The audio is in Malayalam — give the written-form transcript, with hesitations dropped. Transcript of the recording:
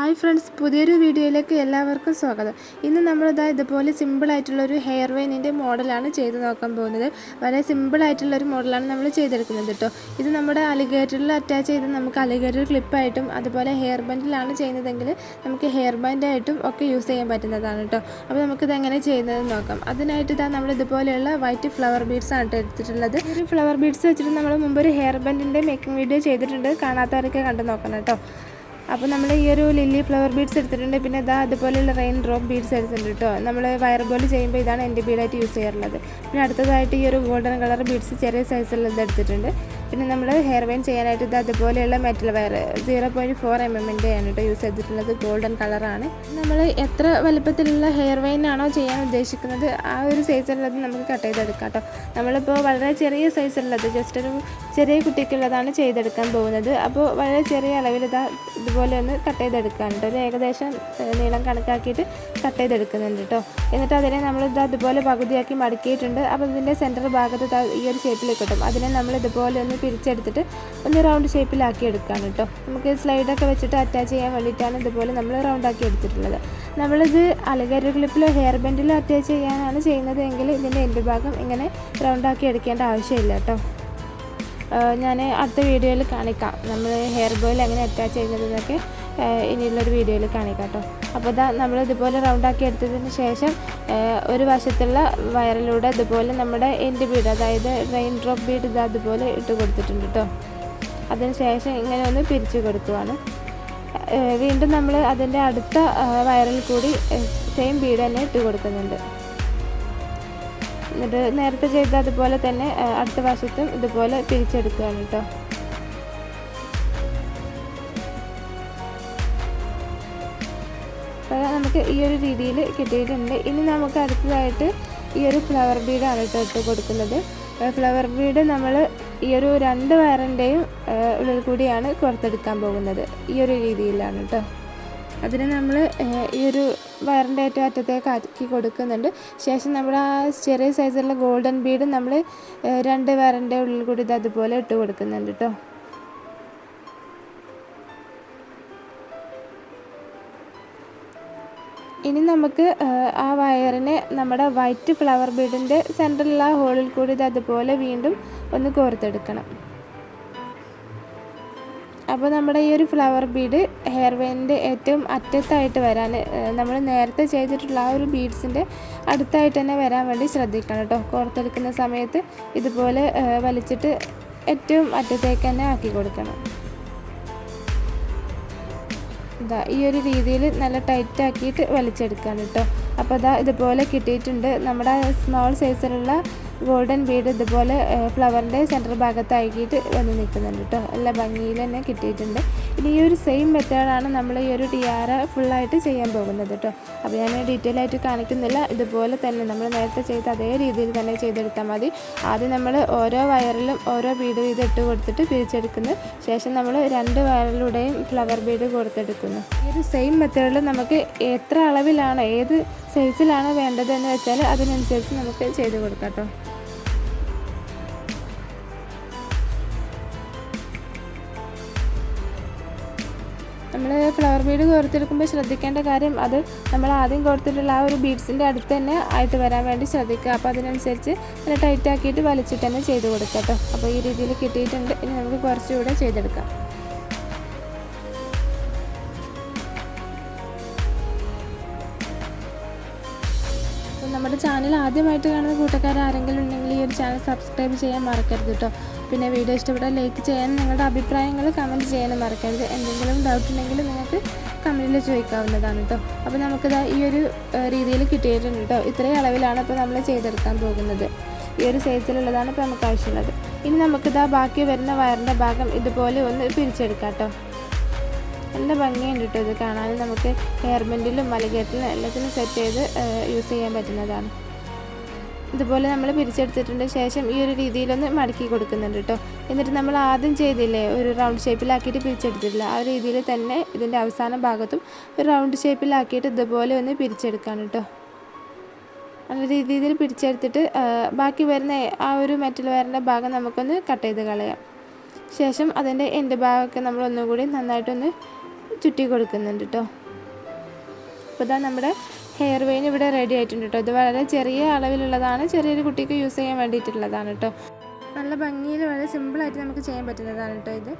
ഹായ് ഫ്രണ്ട്സ്, പുതിയൊരു വീഡിയോയിലേക്ക് എല്ലാവർക്കും സ്വാഗതം. ഇന്ന് നമ്മളിതാ ഇതുപോലെ സിമ്പിളായിട്ടുള്ളൊരു ഹെയർ വെയിനിൻ്റെ മോഡലാണ് ചെയ്ത് നോക്കാൻ പോകുന്നത്. വളരെ സിമ്പിളായിട്ടുള്ളൊരു മോഡലാണ് നമ്മൾ ചെയ്തെടുക്കുന്നത് കേട്ടോ. ഇത് നമ്മുടെ അലിഗേറ്ററിൽ അറ്റാച്ച് ചെയ്ത് നമുക്ക് അലിഗേറ്റർ ക്ലിപ്പായിട്ടും അതുപോലെ ഹെയർ ബാൻഡിലാണ് ചെയ്യുന്നതെങ്കിൽ നമുക്ക് ഹെയർ ബാൻഡായിട്ടും ഒക്കെ യൂസ് ചെയ്യാൻ പറ്റുന്നതാണ് കേട്ടോ. അപ്പോൾ നമുക്കിത് എങ്ങനെ ചെയ്യുന്നതെന്ന് നോക്കാം. അതിനായിട്ട് ഇതാ നമ്മൾ ഇതുപോലെയുള്ള വൈറ്റ് ഫ്ലവർ ബീഡ്സ് ആണ് എടുത്തിട്ടുള്ളത്. ഒരു ഫ്ലവർ ബീഡ്സ് വെച്ചിട്ട് നമ്മൾ മുമ്പൊരു ഹെയർ ബാൻഡിൻ്റെ മേക്കിംഗ് വീഡിയോ ചെയ്തിട്ടുണ്ട്. കാണാത്തവരൊക്കെ കണ്ടു നോക്കണം കേട്ടോ. അപ്പോൾ നമ്മൾ ഈ ഒരു ലില്ലി ഫ്ലവർ ബീഡ്സ് എടുത്തിട്ടുണ്ട്. പിന്നെ ഇതാ അതുപോലെയുള്ള റെയിൻ ഡ്രോപ്പ് ബീഡ്സ് എടുത്തിട്ടുണ്ട് കേട്ടോ. നമ്മൾ വയർ ബോൾ ചെയ്യുമ്പോൾ ഇതാണ് എൻ്റെ ബീഡായിട്ട് യൂസ് ചെയ്യാറുള്ളത്. പിന്നെ അടുത്തതായിട്ട് ഈ ഒരു ഗോൾഡൻ കളർ ബീഡ്സ് ചെറിയ സൈസിലുള്ളത് എടുത്തിട്ടുണ്ട്. പിന്നെ നമ്മൾ ഹെയർ വെയിൻ ചെയ്യാനായിട്ട് ഇത് അതുപോലെയുള്ള മെറ്റൽ വയർ 0.4 mm ആണ് കേട്ടോ യൂസ് ചെയ്തിട്ടുള്ളത്. ഗോൾഡൻ കളറാണ്. നമ്മൾ എത്ര വലുപ്പത്തിലുള്ള ഹെയർ വെയിൻ ആണോ ചെയ്യാൻ ഉദ്ദേശിക്കുന്നത് ആ ഒരു സൈസിലുള്ളത് നമുക്ക് കട്ട് ചെയ്തെടുക്കാം കേട്ടോ. നമ്മളിപ്പോൾ വളരെ ചെറിയ സൈസുള്ളത് ജസ്റ്റ് ഒരു ചെറിയ കുട്ടിക്കുള്ളതാണ് ചെയ്തെടുക്കാൻ പോകുന്നത്. അപ്പോൾ വളരെ ചെറിയ അളവിൽ ഇതുപോലെ ഒന്ന് കട്ട് ചെയ്തെടുക്കാനുണ്ട്. ഒരു ഏകദേശം നീളം കണക്കാക്കിയിട്ട് കട്ട് ചെയ്തെടുക്കുന്നുണ്ട് കേട്ടോ. എന്നിട്ട് അതിനെ നമ്മൾ അതുപോലെ പകുതിയാക്കി മടക്കിയിട്ടുണ്ട്. അപ്പോൾ ഇതിൻ്റെ സെൻറ്റർ ഭാഗത്ത് ഈ ഒരു ഷേപ്പിൽ കിട്ടും. അതിനെ നമ്മൾ ഇതുപോലെ ഒന്ന് പിരിച്ചെടുത്തിട്ട് ഒന്ന് റൗണ്ട് ഷേപ്പിലാക്കി എടുക്കുകയാണ് കേട്ടോ. നമുക്ക് സ്ലൈഡൊക്കെ വെച്ചിട്ട് അറ്റാച്ച് ചെയ്യാൻ വേണ്ടിയിട്ടാണ് ഇതുപോലെ നമ്മൾ റൗണ്ടാക്കി എടുത്തിട്ടുള്ളത്. നമ്മളിത് അലിഗേറ്റർ ക്ലിപ്പിലോ ഹെയർ ബാൻഡിലോ അറ്റാച്ച് ചെയ്യാനാണ് ചെയ്യുന്നത് എങ്കിൽ ഇതിൻ്റെ എൻഡ് ഭാഗം ഇങ്ങനെ റൗണ്ടാക്കി എടുക്കേണ്ട ആവശ്യമില്ല കേട്ടോ. ഞാൻ അടുത്ത വീഡിയോയിൽ കാണിക്കാം നമ്മൾ ഹെയർ ബോയിൽ എങ്ങനെ അറ്റാച്ച് ചെയ്യുന്നതെന്നൊക്കെ ഇനിയുള്ളൊരു വീഡിയോയിൽ കാണിക്കാം കേട്ടോ. അപ്പോൾ നമ്മൾ ഇതുപോലെ റൗണ്ടാക്കി എടുത്തതിന് ശേഷം ഒരു വശത്തുള്ള വയറിലൂടെ ഇതുപോലെ നമ്മുടെ എൻഡ് ബീഡ്, അതായത് റെയിൻ ഡ്രോപ്പ് ബീഡ് അതുപോലെ ഇട്ട് കൊടുത്തിട്ടുണ്ട് കേട്ടോ. അതിന് ശേഷം ഇങ്ങനെ ഒന്ന് പിരിച്ചു കൊടുക്കുവാണ്. വീണ്ടും നമ്മൾ അതിൻ്റെ അടുത്ത വയറിൽ കൂടി സെയിം ബീഡ് തന്നെ ഇട്ട് കൊടുക്കുന്നുണ്ട്. എന്നിട്ട് നേരത്തെ ചെയ്ത അതുപോലെ തന്നെ അടുത്ത വശത്തും ഇതുപോലെ പിരിച്ചെടുക്കുകയാണ് കേട്ടോ. അപ്പോൾ നമുക്ക് ഈ ഒരു രീതിയിൽ കിട്ടിയിട്ടുണ്ട്. ഇനി നമുക്ക് അടുത്തതായിട്ട് ഈ ഒരു ഫ്ലവർ ബീഡാണ് കേട്ടോ ഇട്ട് കൊടുക്കുന്നത്. ഫ്ലവർ ബീഡ് നമ്മൾ ഈ ഒരു 2 വയറിൻ്റെയും ഉള്ളിൽ കൂടിയാണ് കോർത്തെടുക്കാൻ പോകുന്നത്. ഈ ഒരു രീതിയിലാണ് കേട്ടോ. അതിന് നമ്മൾ ഈ ഒരു വയറിൻ്റെ ഏറ്റവും അറ്റത്തേക്ക് ആക്കി കൊടുക്കുന്നുണ്ട്. ശേഷം നമ്മൾ ആ ചെറിയ സൈസിലുള്ള ഗോൾഡൻ ബീഡ് നമ്മൾ 2 വയറിൻ്റെ ഉള്ളിൽ കൂടി അതുപോലെ ഇട്ട് കൊടുക്കുന്നുണ്ട് കേട്ടോ. ഇനി നമുക്ക് ആ വയറിനെ നമ്മുടെ വൈറ്റ് ഫ്ലവർ ബീഡിൻ്റെ സെൻറ്ററിലുള്ള ആ ഹോളിൽ കൂടി അതുപോലെ വീണ്ടും ഒന്ന് കോർത്തെടുക്കണം. അപ്പോൾ നമ്മുടെ ഈ ഒരു ഫ്ലവർ ബീഡ് ഹെയർ വെയിനിൻ്റെ ഏറ്റവും അറ്റത്തായിട്ട് വരാൻ നമ്മൾ നേരത്തെ ചെയ്തിട്ടുള്ള ആ ഒരു ബീഡ്സിൻ്റെ അടുത്തായിട്ട് തന്നെ വരാൻ വേണ്ടി ശ്രദ്ധിക്കണം കേട്ടോ. കോർത്തെടുക്കുന്ന സമയത്ത് ഇതുപോലെ വലിച്ചിട്ട് ഏറ്റവും അറ്റത്തേക്ക് തന്നെ ആക്കി കൊടുക്കണം. ഈ ഒരു രീതിയിൽ നല്ല ടൈറ്റ് ആക്കിയിട്ട് വലിച്ചെടുക്കുകയാണ് കേട്ടോ. അപ്പോൾ ഇതുപോലെ കിട്ടിയിട്ടുണ്ട്. നമ്മുടെ സ്മോൾ സൈസിലുള്ള ഗോൾഡൻ ബീഡ് ഇതുപോലെ ഫ്ലവറിൻ്റെ സെൻറ്റർ ഭാഗത്താക്കിയിട്ട് വന്ന് നിൽക്കുന്നുണ്ട് കേട്ടോ. നല്ല ഭംഗിയിൽ തന്നെ കിട്ടിയിട്ടുണ്ട്. ഇനി ഈ ഒരു സെയിം മെത്തേഡാണ് നമ്മൾ ഈ ഒരു ടിയാര ഫുള്ളായിട്ട് ചെയ്യാൻ പോകുന്നത് കേട്ടോ. അപ്പോൾ ഞാൻ ഡീറ്റെയിൽ ആയിട്ട് കാണിക്കുന്നില്ല. ഇതുപോലെ തന്നെ നമ്മൾ നേരത്തെ ചെയ്ത അതേ രീതിയിൽ തന്നെ ചെയ്തെടുത്താൽ മതി. ആദ്യം നമ്മൾ ഓരോ വയറിലും ഓരോ ബീഡ് വീതം ഇട്ട് കൊടുത്തിട്ട് പിരിച്ചെടുക്കുന്നു. ശേഷം നമ്മൾ 2 വയറിലൂടെയും ഫ്ലവർ ബീഡ് കൊടുത്തെടുക്കുന്നു. ഈ ഒരു സെയിം മെത്തേഡിൽ നമുക്ക് എത്ര അളവിലാണ് ഏത് സൈസിലാണ് വേണ്ടതെന്ന് വെച്ചാൽ അതിനനുസരിച്ച് നമുക്ക് ചെയ്ത് കൊടുക്കാം കേട്ടോ. നമ്മൾ ഫ്ലവർ ബീഡ് കോർത്തെടുക്കുമ്പോൾ ശ്രദ്ധിക്കേണ്ട കാര്യം അത് നമ്മൾ ആദ്യം കോർത്തിട്ടുള്ള ആ ഒരു ബീഡ്സിൻ്റെ അടുത്ത് തന്നെ ആയിട്ട് വരാൻ വേണ്ടി ശ്രദ്ധിക്കുക. അപ്പോൾ അതിനനുസരിച്ച് നല്ല ടൈറ്റ് ആക്കിയിട്ട് വലിച്ചിട്ട് തന്നെ ചെയ്ത് കൊടുക്കാം കേട്ടോ. അപ്പോൾ ഈ രീതിയിൽ കിട്ടിയിട്ടുണ്ട്. ഇനി നമുക്ക് കുറച്ചുകൂടെ ചെയ്തെടുക്കാം. നമ്മുടെ ചാനൽ ആദ്യമായിട്ട് കാണുന്ന കൂട്ടുകാർ ആരെങ്കിലും ഉണ്ടെങ്കിൽ ഈ ഒരു ചാനൽ സബ്സ്ക്രൈബ് ചെയ്യാൻ മറക്കരുത് കേട്ടോ. പിന്നെ വീഡിയോ ഇഷ്ടപ്പെട്ടാൽ ലൈക്ക് ചെയ്യാനും നിങ്ങളുടെ അഭിപ്രായങ്ങൾ കമൻറ്റ് ചെയ്യാനും മറക്കരുത്. എന്തെങ്കിലും ഡൗട്ട് ഉണ്ടെങ്കിൽ നിങ്ങൾക്ക് കമൻറ്റിൽ ചോദിക്കാവുന്നതാണ് കേട്ടോ. അപ്പോൾ നമുക്കിത് ഈ ഒരു രീതിയിൽ കിട്ടിയിട്ടുണ്ട് കേട്ടോ. ഇത്രയും അളവിലാണ് ഇപ്പോൾ നമ്മൾ ചെയ്തെടുക്കാൻ പോകുന്നത്. ഈ ഒരു സൈസിലുള്ളതാണ് ഇപ്പോൾ നമുക്ക് ആവശ്യമുള്ളത്. ഇനി നമുക്കിതാ ബാക്കി വരുന്ന വയറിൻ്റെ ഭാഗം ഇതുപോലെ ഒന്ന് പിരിച്ചെടുക്കാം കേട്ടോ. നല്ല ഭംഗിയുണ്ട് കേട്ടോ. ഇത് കാണാനും നമുക്ക് ഹെയർ ബാൻഡിലും അലിഗേറ്ററിലും എല്ലാത്തിനും സെറ്റ് ചെയ്ത് യൂസ് ചെയ്യാൻ പറ്റുന്നതാണ്. ഇതുപോലെ നമ്മൾ പിരിച്ചെടുത്തിട്ടുണ്ട്. ശേഷം ഈ ഒരു രീതിയിലൊന്ന് മടക്കി കൊടുക്കുന്നുണ്ട് കേട്ടോ. എന്നിട്ട് നമ്മൾ ആദ്യം ചെയ്തില്ലേ ഒരു റൗണ്ട് ഷേപ്പിലാക്കിയിട്ട് പിരിച്ചെടുത്തിട്ടില്ല, ആ രീതിയിൽ തന്നെ ഇതിൻ്റെ അവസാന ഭാഗത്തും ഒരു റൗണ്ട് ഷേപ്പിലാക്കിയിട്ട് ഇതുപോലെ ഒന്ന് പിരിച്ചെടുക്കാണ് കേട്ടോ. നല്ല രീതിയിൽ പിരിച്ചെടുത്തിട്ട് ബാക്കി വരുന്ന ആ ഒരു മെറ്റൽ വയറിൻ്റെ ഭാഗം നമുക്കൊന്ന് കട്ട് ചെയ്ത് കളയാം. ശേഷം അതിൻ്റെ എൻഡ് ഭാഗമൊക്കെ നമ്മൾ ഒന്നുകൂടി നന്നായിട്ടൊന്ന് ചുറ്റി കൊടുക്കുന്നുണ്ട് കേട്ടോ. അപ്പോൾ ഇതാ നമ്മുടെ ഹെയർ വെയിൻ ഇവിടെ റെഡി ആയിട്ടുണ്ട് കേട്ടോ. ഇത് വളരെ ചെറിയ അളവിലുള്ളതാണ്, ചെറിയൊരു കുട്ടിക്ക് യൂസ് ചെയ്യാൻ വേണ്ടിയിട്ടുള്ളതാണ് കേട്ടോ. നല്ല ഭംഗിയിൽ വളരെ സിമ്പിളായിട്ട് നമുക്ക് ചെയ്യാൻ പറ്റുന്നതാണ് കേട്ടോ ഇത്.